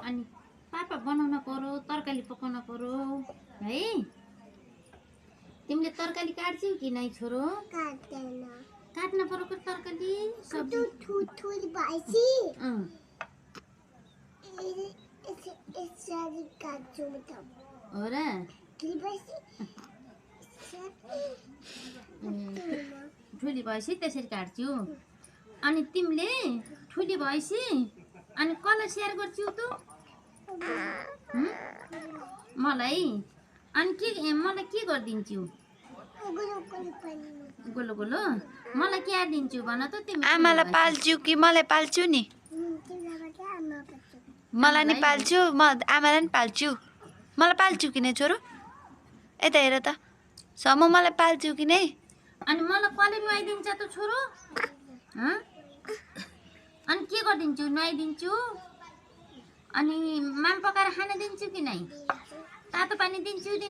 अनि पापा बनाउन पर्यो, तरकारी पकाउन पर्यो है। तिमीले तरकारी काट्छौ कि नै छोरो? काट्दैन। काट्न पर्यो कि तरकारी सब्जी थुथुर भएपछि अँ यसरी काट्छु त। हो र ठुली भएपछि त्यसरी काट्छु। अनि तिमीले ठुली भएपछि अनि कसलाई सेयर गर्छौ त? मलाई अनि के मलाई के गरिदिन्छौ? गोलो गोलो मलाई के दिन्छौ भन त तिमी? आमालाई पाल्छु कि मलाई पाल्छु नि? मलाई नि पाल्छु, म आमालाई नि पाल्छु। मलाई पाल्छु कि नै छोरो? यता हेर त सम्म मलाई पाल्छु कि नै? अनि मलाई कसले नुहाइदिन्छ त छोरो? अनि के गरिदिन्छु? नुहाइदिन्छु अनि माम पकाएर खान दिन्छु कि नै? तातो पानी दिन्छु